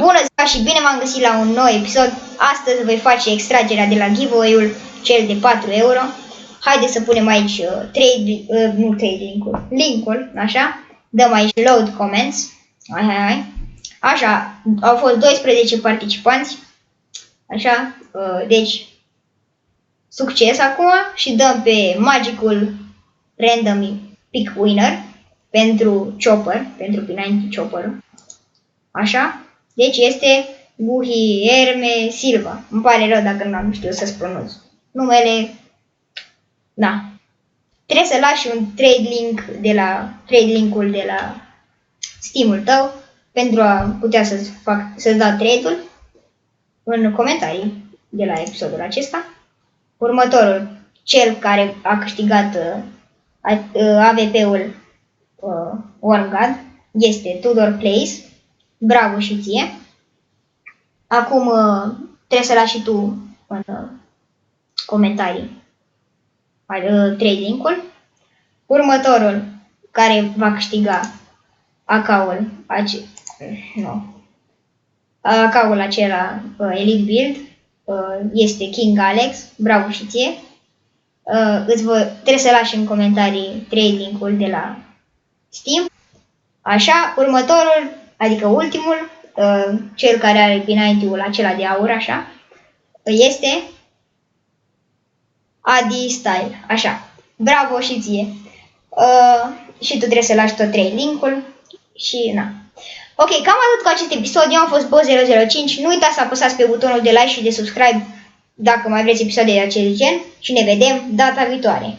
Bună ziua și bine v-am găsit la un nou episod. Astăzi voi face extragerea de la giveaway-ul cel de 4 euro. Haideți să punem aici link-ul, așa. Dăm aici load comments. Așa, au fost 12 participanți. Așa, deci succes acum și dăm pe magicul random pick winner pentru Chopper, pentru P90 Chopper. Așa. Deci este Guilherme Silva. Îmi pare rău dacă nu am știut să-ți pronunț numele. Da. Trebuie să lași un trade link-ul de la Steam-ul tău pentru a putea să-ți dau trade-ul în comentarii de la episodul acesta. Următorul, cel care a câștigat AVP-ul Worm God, este Tudor Place. Bravo și ție! Acum trebuie să lași și tu în comentarii trade link-ul. Următorul care va câștiga account-ul acela Elite Build este King Alex. Bravo și ție! Trebuie să lași în comentarii trade link-ul de la Steam. Așa, următorul, adică ultimul, cel care are P90-ul acela de aur, așa, este Adi Style, așa. Bravo și ție! Și tu trebuie să lași tot trade link-ul și na. Ok, cam atât cu acest episod. Eu am fost Bo005. Nu uitați să apăsați pe butonul de like și de subscribe dacă mai vreți episoade de acest gen și ne vedem data viitoare.